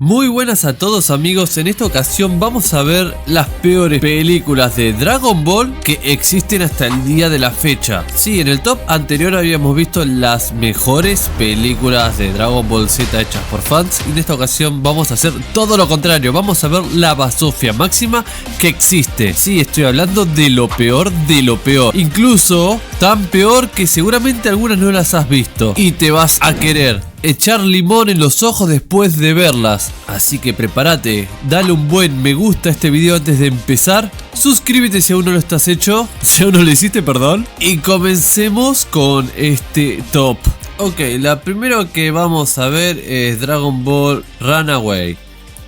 Muy buenas a todos amigos, en esta ocasión vamos a ver las peores películas de Dragon Ball que existen hasta el día de la fecha. Sí, en el top anterior habíamos visto las mejores películas de Dragon Ball Z hechas por fans y en esta ocasión vamos a hacer todo lo contrario, vamos a ver la basofia máxima que existe. Sí, estoy hablando de lo peor de lo peor, incluso tan peor que seguramente algunas no las has visto y te vas a querer echar limón en los ojos después de verlas. Así que prepárate, dale un buen me gusta a este video antes de empezar, suscríbete si aún no lo estás hecho, si aún no lo hiciste, perdón, y comencemos con este top. Ok, la primera que vamos a ver es Dragon Ball Runaway.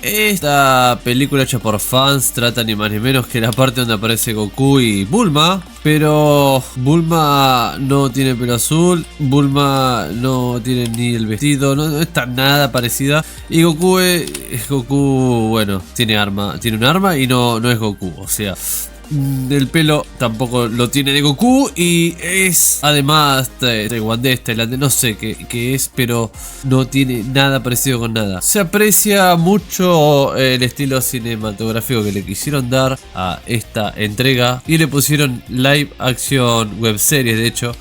Esta película hecha por fans trata ni más ni menos que la parte donde aparece Goku y Bulma. Pero Bulma no tiene pelo azul, Bulma no tiene ni el vestido, no está nada parecida. Y Goku Goku, bueno, tiene un arma y no es Goku, o sea, el pelo tampoco lo tiene de Goku y es además tailandés, no sé qué es, pero no tiene nada parecido con nada. Se aprecia mucho el estilo cinematográfico que le quisieron dar a esta entrega y le pusieron live action web series de hecho.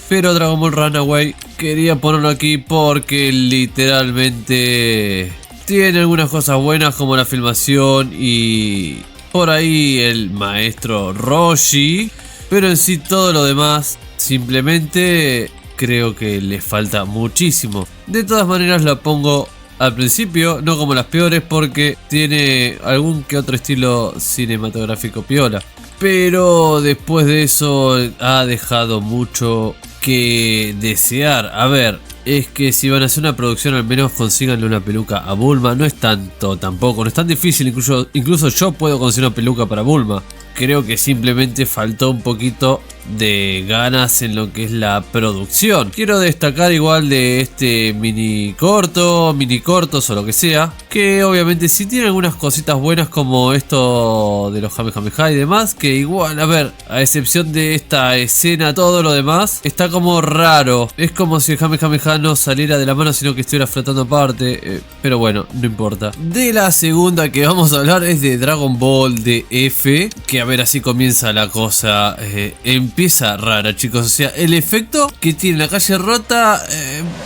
Pero Dragon Ball Runaway quería ponerlo aquí porque literalmente tiene algunas cosas buenas como la filmación y por ahí el maestro Roshi, pero en sí todo lo demás simplemente creo que le falta muchísimo. De todas maneras la pongo al principio, no como las peores porque tiene algún que otro estilo cinematográfico piola. Pero después de eso ha dejado mucho que desear. A ver, es que si van a hacer una producción al menos consíganle una peluca a Bulma. No es tanto tampoco, no es tan difícil, incluso yo puedo conseguir una peluca para Bulma. Creo que simplemente faltó un poquito de ganas en lo que es la producción. Quiero destacar igual de este mini cortos o lo que sea, que obviamente sí tiene algunas cositas buenas como esto de los Kamehameha y demás, que igual, a ver, a excepción de esta escena, todo lo demás está como raro. Es como si el Kamehameha no saliera de la mano sino que estuviera flotando aparte, pero bueno, no importa. De la segunda que vamos a hablar es de Dragon Ball DF, que a ver, así comienza la cosa. Empieza rara, chicos. O sea, el efecto que tiene la calle rota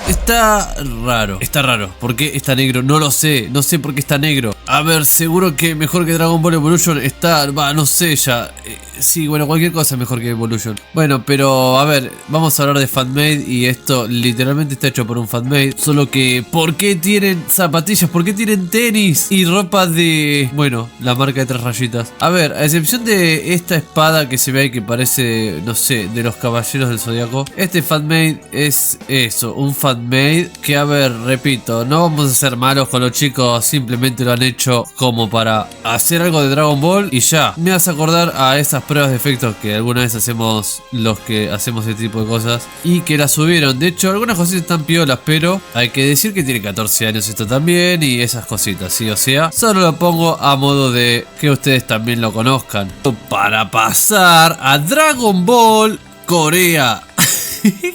está raro. Está raro. ¿Por qué está negro? No lo sé. No sé por qué está negro. A ver, seguro que mejor que Dragon Ball Evolution está... no sé ya. Sí, bueno, cualquier cosa es mejor que Evolution. Bueno, pero a ver, vamos a hablar de fanmade y esto literalmente está hecho por un fanmade. Solo que, ¿por qué tienen zapatillas? ¿Por qué tienen tenis? Y ropa de... bueno, la marca de 3 rayitas. A ver, a excepción de esta espada que se ve ahí que parece, no sé, de los caballeros del zodiaco, este fanmade es eso, un fanmade que, a ver, repito, no vamos a ser malos con los chicos, simplemente lo han hecho como para hacer algo de Dragon Ball y ya. Me hace acordar a esas pruebas de efectos que alguna vez hacemos los que hacemos este tipo de cosas y que las subieron. De hecho, algunas cositas están piolas, pero hay que decir que tiene 14 años esto también y esas cositas, sí, o sea, solo lo pongo a modo de que ustedes también lo conozcan. Para pasar a Dragon Ball Corea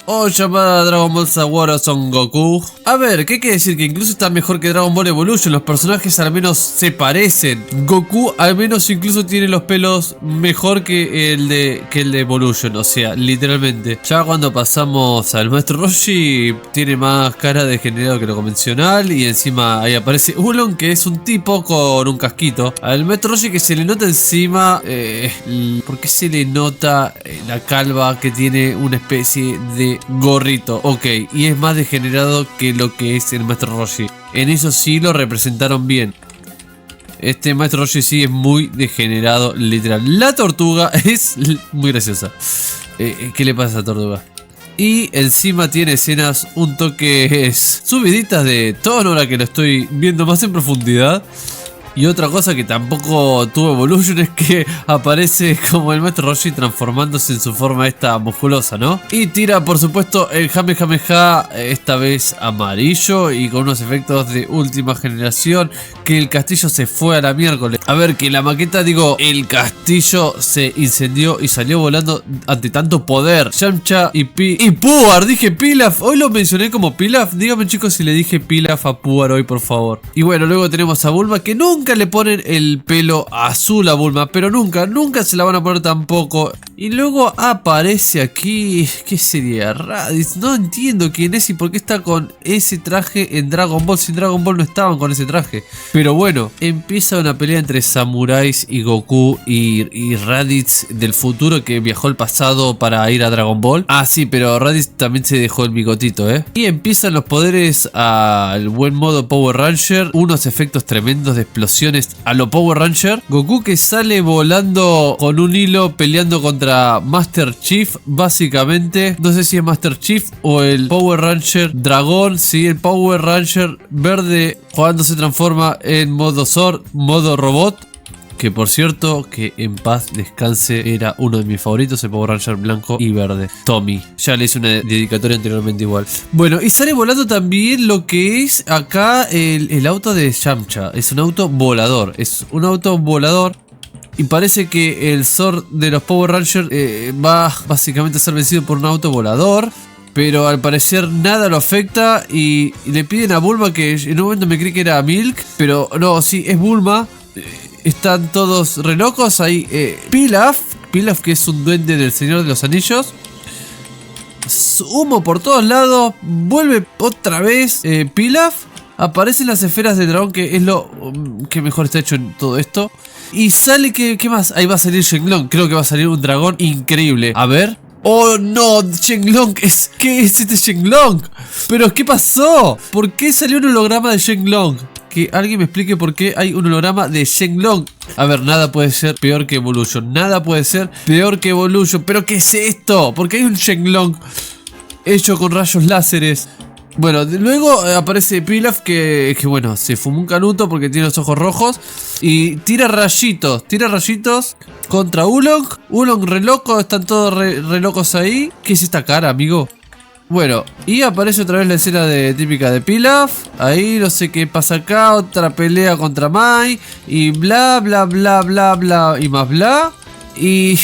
o llamada Dragon Ball Sawara Son Goku. A ver, ¿qué quiere decir? Que incluso está mejor que Dragon Ball Evolution. Los personajes al menos se parecen. Goku al menos incluso tiene los pelos mejor que el de Evolution. O sea, literalmente. Ya cuando pasamos al maestro Roshi, tiene más cara de degenerado que lo convencional. Y encima ahí aparece Ulon, que es un tipo con un casquito. Al maestro Roshi que se le nota encima... ¿por qué se le nota la calva que tiene una especie de gorrito? Ok, y es más degenerado que lo que es el maestro Roshi. En eso sí lo representaron bien. Este maestro Roshi sí es muy degenerado, literal. La tortuga es muy graciosa. ¿Qué le pasa a la tortuga? Y encima tiene escenas un toque subiditas de tono ahora que lo estoy viendo más en profundidad. Y otra cosa que tampoco tuvo evolution es que aparece como el Maestro Roshi transformándose en su forma esta musculosa, ¿no? Y tira por supuesto el Kamehameha, esta vez amarillo y con unos efectos de última generación, que el castillo se fue a la miércoles. A ver, que la maqueta, digo, el castillo se incendió y salió volando ante tanto poder. Yamcha y Puar, dije Pilaf, hoy lo mencioné como Pilaf. Díganme chicos si le dije Pilaf a Puar hoy, por favor. Y bueno, luego tenemos a Bulma, que nunca le ponen el pelo azul a Bulma, pero nunca se la van a poner tampoco. Y luego aparece aquí, ¿qué sería? Raditz, no entiendo quién es y por qué está con ese traje en Dragon Ball. Si en Dragon Ball no estaban con ese traje. Pero bueno, empieza una pelea entre samuráis y Goku y Raditz del futuro, que viajó al pasado para ir a Dragon Ball. Ah, sí, pero Raditz también se dejó el bigotito, Y empiezan los poderes al buen modo Power Ranger. Unos efectos tremendos de explosiones a lo Power Ranger. Goku que sale volando con un hilo peleando contra Master Chief, básicamente. No sé si es Master Chief o el Power Ranger Dragón. Sí, el Power Ranger verde cuando se transforma en modo Zord, modo robot. Que por cierto, que en paz descanse, era uno de mis favoritos, el Power Ranger blanco y verde, Tommy. Ya le hice una dedicatoria anteriormente igual. Bueno, y sale volando también lo que es acá el auto de Yamcha. Es un auto volador, y parece que el Zord de los Power Rangers va básicamente a ser vencido por un auto volador. Pero al parecer nada lo afecta y le piden a Bulma, que en un momento me creí que era Milk. Pero no, sí, es Bulma. Están todos re locos ahí. Pilaf, que es un duende del Señor de los Anillos. Humo por todos lados. Vuelve otra vez Pilaf. Aparecen las esferas de dragón, que es lo que mejor está hecho en todo esto. Y sale, ¿qué más? Ahí va a salir Shenlong. Creo que va a salir un dragón increíble. A ver. ¡Oh no! Shenlong, ¿qué es este Shenlong? ¿Pero qué pasó? ¿Por qué salió un holograma de Shenlong? Que alguien me explique por qué hay un holograma de Shenlong. A ver, nada puede ser peor que Evolution. Nada puede ser peor que Evolution. ¿Pero qué es esto? Porque hay un Shenlong hecho con rayos láseres. Bueno, luego aparece Pilaf que bueno, se fumó un canuto porque tiene los ojos rojos. Y tira rayitos contra Oolong. Oolong re loco, están todos re locos ahí. ¿Qué es esta cara, amigo? Bueno, y aparece otra vez la escena típica de Pilaf. Ahí no sé qué pasa acá. Otra pelea contra Mai. Y bla bla bla bla bla. Y más bla. Y...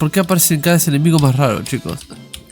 ¿por qué aparecen cada vez enemigos más raros, chicos?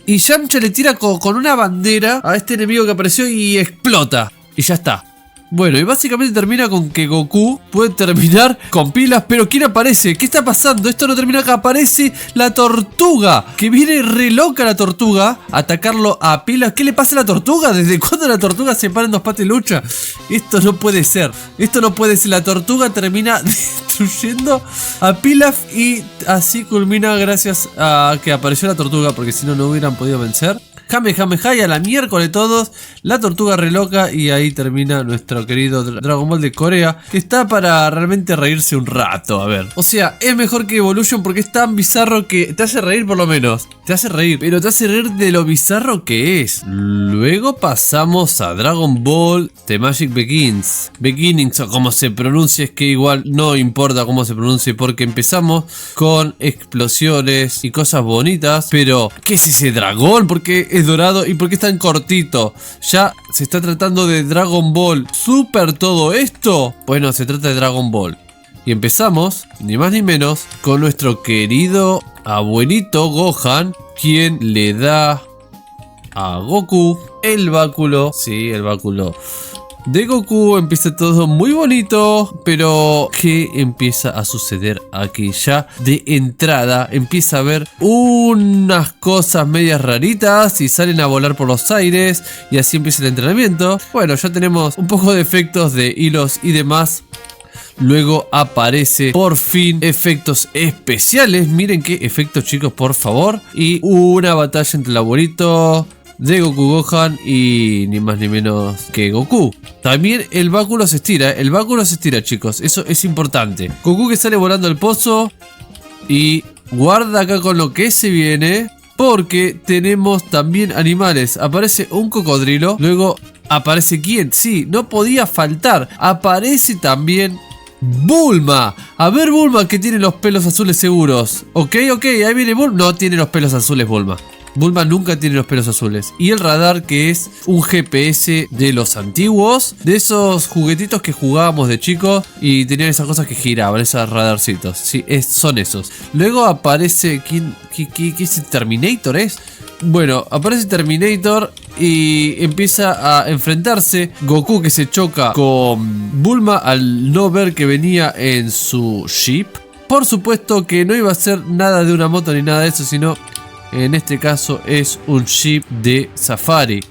Y Yamcha le tira con una bandera a este enemigo que apareció y explota. Y ya está. Bueno, y básicamente termina con que Goku puede terminar con Pilaf. Pero ¿quién aparece? ¿Qué está pasando? Esto no termina acá. Aparece la tortuga. Que viene re loca la tortuga a atacarlo a Pilaf. ¿Qué le pasa a la tortuga? ¿Desde cuándo la tortuga se para en dos patas y lucha? Esto no puede ser. Esto no puede ser. La tortuga termina destruyendo a Pilaf. Y así culmina gracias a que apareció la tortuga. Porque si no, no hubieran podido vencer. Kamehameha y a la miércoles todos. La tortuga re loca. Y ahí termina nuestro querido Dragon Ball de Corea. Que está para realmente reírse un rato. A ver. O sea, es mejor que Evolution porque es tan bizarro que te hace reír por lo menos. Te hace reír. Pero te hace reír de lo bizarro que es. Luego pasamos a Dragon Ball The Magic Begins. Beginnings o como se pronuncia. Es que igual no importa cómo se pronuncie. Porque empezamos con explosiones y cosas bonitas. Pero, ¿qué es ese dragón? Porque es dorado y por qué es tan cortito. Ya se está tratando de Dragon Ball Super todo esto. Bueno, se trata de Dragon Ball. Y empezamos, ni más ni menos, con nuestro querido abuelito Gohan, quien le da a Goku el báculo. Sí, el báculo de Goku. Empieza todo muy bonito, pero ¿qué empieza a suceder aquí? Ya de entrada empieza a haber unas cosas medias raritas y salen a volar por los aires y así empieza el entrenamiento. Bueno, ya tenemos un poco de efectos de hilos y demás. Luego aparece por fin efectos especiales. Miren qué efectos, chicos, por favor. Y una batalla entre el abuelito de Goku Gohan y ni más ni menos que Goku. También el báculo se estira. El báculo se estira, chicos. Eso es importante. Goku que sale volando al pozo. Y guarda acá con lo que se viene. Porque tenemos también animales. Aparece un cocodrilo. Luego aparece ¿quién? Sí, no podía faltar. Aparece también Bulma. A ver, Bulma, que tiene los pelos azules seguros. Ok, ahí viene Bulma. No tiene los pelos azules, Bulma. Bulma nunca tiene los pelos azules. Y el radar, que es un GPS de los antiguos, de esos juguetitos que jugábamos de chicos y tenían esas cosas que giraban, esos radarcitos. Sí, son esos. Luego aparece... ¿Qué es Terminator? Bueno, aparece Terminator y empieza a enfrentarse Goku, que se choca con Bulma al no ver que venía en su Jeep. Por supuesto que no iba a ser nada de una moto ni nada de eso, sino en este caso es un Jeep de safari.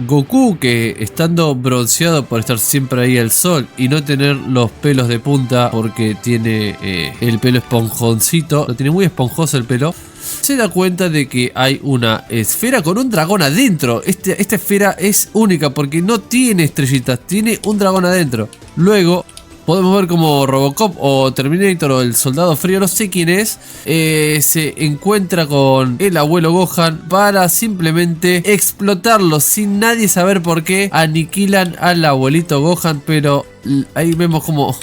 Goku, que estando bronceado por estar siempre ahí al sol y no tener los pelos de punta porque tiene el pelo esponjoncito, lo tiene muy esponjoso el pelo, se da cuenta de que hay una esfera con un dragón adentro. Esta esfera es única porque no tiene estrellitas, tiene un dragón adentro. Luego podemos ver como Robocop o Terminator o el Soldado Frío, no sé quién es, se encuentra con el abuelo Gohan para simplemente explotarlo sin nadie saber por qué. Aniquilan al abuelito Gohan, pero ahí vemos como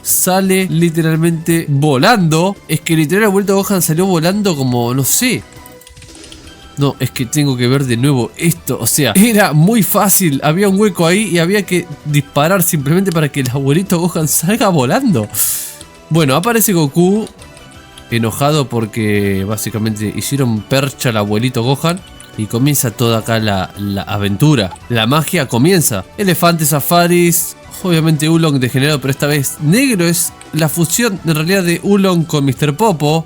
sale literalmente volando. Es que literal el abuelito Gohan salió volando como, no sé. No, es que tengo que ver de nuevo esto. O sea, era muy fácil. Había un hueco ahí y había que disparar simplemente para que el abuelito Gohan salga volando. Bueno, aparece Goku enojado porque básicamente hicieron percha al abuelito Gohan. Y comienza toda acá la aventura. La magia comienza. Elefantes, safaris, obviamente Oolong degenerado, pero esta vez negro. Es la fusión en realidad de Oolong con Mr. Popo.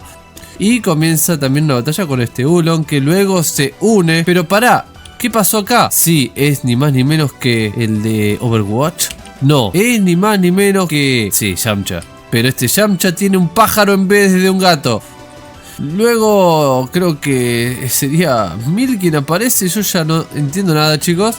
Y comienza también una batalla con este Oolong que luego se une. Pero pará, ¿qué pasó acá? Sí, es ni más ni menos que el de Overwatch. No, es ni más ni menos que... sí, Yamcha. Pero este Yamcha tiene un pájaro en vez de un gato. Luego creo que sería Mil quien aparece. Yo ya no entiendo nada, chicos.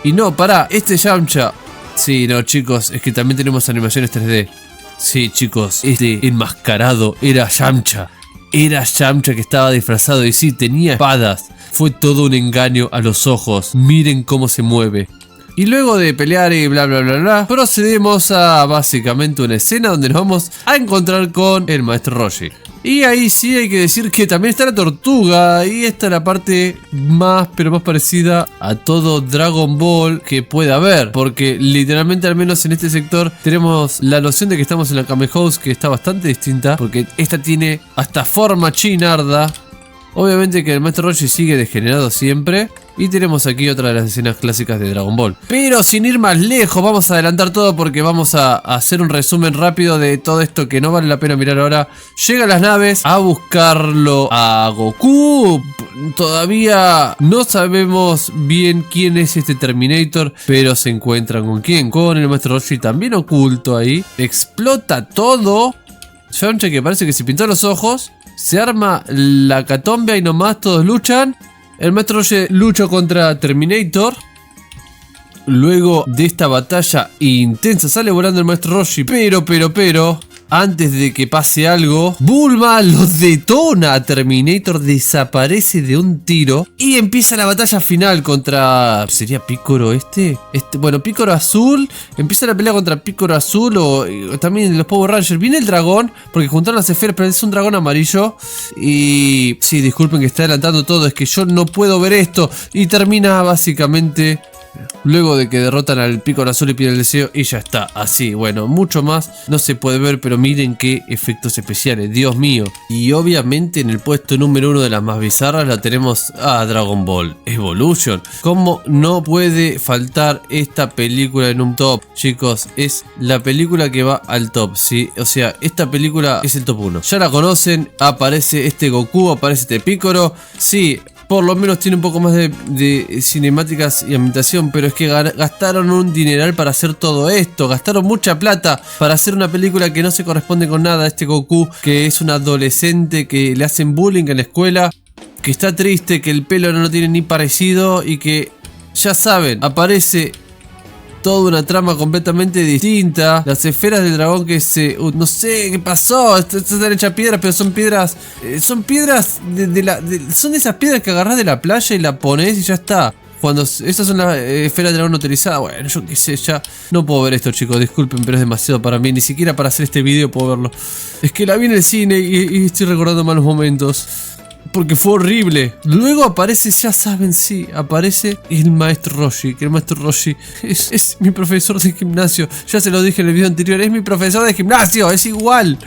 Y no, pará, este Yamcha... sí, no, chicos, es que también tenemos animaciones 3D. Sí, chicos, este enmascarado era Yamcha. Era Yamcha que estaba disfrazado y sí, tenía espadas. Fue todo un engaño a los ojos. Miren cómo se mueve. Y luego de pelear y bla bla bla bla, procedemos a básicamente una escena donde nos vamos a encontrar con el maestro Roshi. Y ahí sí hay que decir que también está la tortuga. Y esta es la parte más, pero más parecida a todo Dragon Ball que pueda haber. Porque literalmente, al menos en este sector, tenemos la noción de que estamos en la Kame House, que está bastante distinta. Porque esta tiene hasta forma chinarda. Obviamente que el maestro Roshi sigue degenerado siempre. Y tenemos aquí otra de las escenas clásicas de Dragon Ball. Pero sin ir más lejos, vamos a adelantar todo porque vamos a hacer un resumen rápido de todo esto que no vale la pena mirar ahora. Llegan las naves a buscarlo a Goku. Todavía no sabemos bien quién es este Terminator, pero se encuentran con quién. Con el maestro Roshi también oculto ahí. Explota todo. Yamcha, que parece que se pintó los ojos. Se arma la catombe y nomás todos luchan. El maestro Roshi lucha contra Terminator. Luego de esta batalla intensa sale volando el maestro Roshi. Pero antes de que pase algo, Bulma lo detona a Terminator, desaparece de un tiro y empieza la batalla final contra... ¿sería Piccolo bueno, Piccolo Azul. Empieza la pelea contra Piccolo Azul o también los Power Rangers. Viene el dragón, porque juntaron las esferas, pero es un dragón amarillo. Y... sí, disculpen que está adelantando todo, es que yo no puedo ver esto. Y termina básicamente... luego de que derrotan al Piccolo Azul y piden el deseo y ya está, así, bueno, mucho más no se puede ver, pero miren qué efectos especiales, Dios mío. Y obviamente en el puesto número 1 de las más bizarras la tenemos a Dragon Ball Evolution. ¿Cómo no puede faltar esta película en un top? Chicos, es la película que va al top, ¿sí? O sea, esta película es el top 1. Ya la conocen, aparece este Goku, aparece este Piccolo, sí. Por lo menos tiene un poco más de cinemáticas y ambientación, pero es que gastaron un dineral para hacer todo esto. Gastaron mucha plata para hacer una película que no se corresponde con nada. Este Goku, que es un adolescente que le hacen bullying en la escuela, que está triste, que el pelo no lo tiene ni parecido y que, ya saben, aparece... toda una trama completamente distinta. Las esferas del dragón que se... no sé qué pasó. Están hechas piedras, pero son piedras... son piedras son esas piedras que agarrás de la playa y la pones y ya está. Cuando estas son las esferas de dragón utilizadas. Bueno, yo qué sé, ya no puedo ver esto, chicos. Disculpen, pero es demasiado para mí. Ni siquiera para hacer este video puedo verlo. Es que la vi en el cine y estoy recordando malos momentos. Porque fue horrible. Luego aparece, ya saben, sí, aparece el maestro Roshi. Que el maestro Roshi es mi profesor de gimnasio. Ya se lo dije en el video anterior. Es mi profesor de gimnasio, es igual.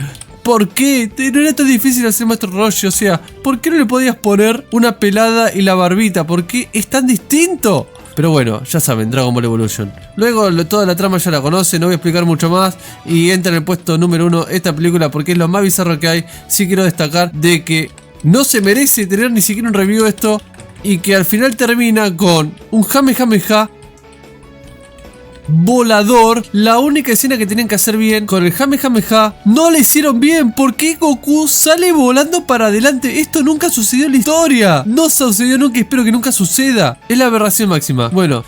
¿Por qué? No era tan difícil hacer maestro Roshi. O sea, ¿por qué no le podías poner una pelada y la barbita? ¿Por qué es tan distinto? Pero bueno, ya saben, Dragon Ball Evolution. Luego toda la trama ya la conocen, no voy a explicar mucho más. Y entra en el puesto número 1 esta película porque es lo más bizarro que hay. Sí quiero destacar de que no se merece tener ni siquiera un review de esto. Y que al final termina con un Kamehameha volador. La única escena que tenían que hacer bien con el Kamehameha no la hicieron bien. ¿Por qué Goku sale volando para adelante? Esto nunca sucedió en la historia. No sucedió nunca y espero que nunca suceda. Es la aberración máxima. Bueno,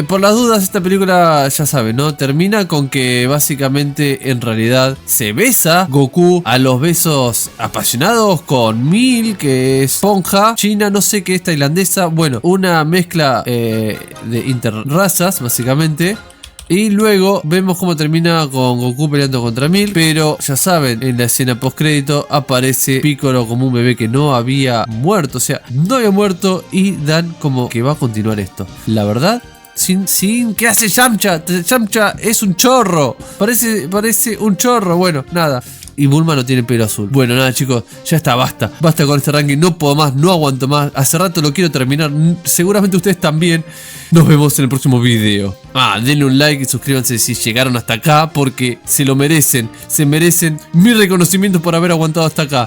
por las dudas, esta película ya saben, ¿no? Termina con que básicamente en realidad se besa Goku a los besos apasionados con Mil, que es Ponja, China, no sé qué es tailandesa. Bueno, una mezcla de interrazas básicamente. Y luego vemos cómo termina con Goku peleando contra Mil. Pero ya saben, en la escena post crédito aparece Piccolo como un bebé que no había muerto. O sea, no había muerto. Y dan como que va a continuar esto. La verdad, ¿qué hace Yamcha? Yamcha es un chorro. Parece un chorro. Bueno, nada. Y Bulma no tiene pelo azul. Bueno, nada, chicos, ya está, basta. Basta con este ranking, no puedo más, no aguanto más. Hace rato lo quiero terminar, seguramente ustedes también. Nos vemos en el próximo video. Denle un like y suscríbanse si llegaron hasta acá, porque se lo merecen. Se merecen mi reconocimiento por haber aguantado hasta acá.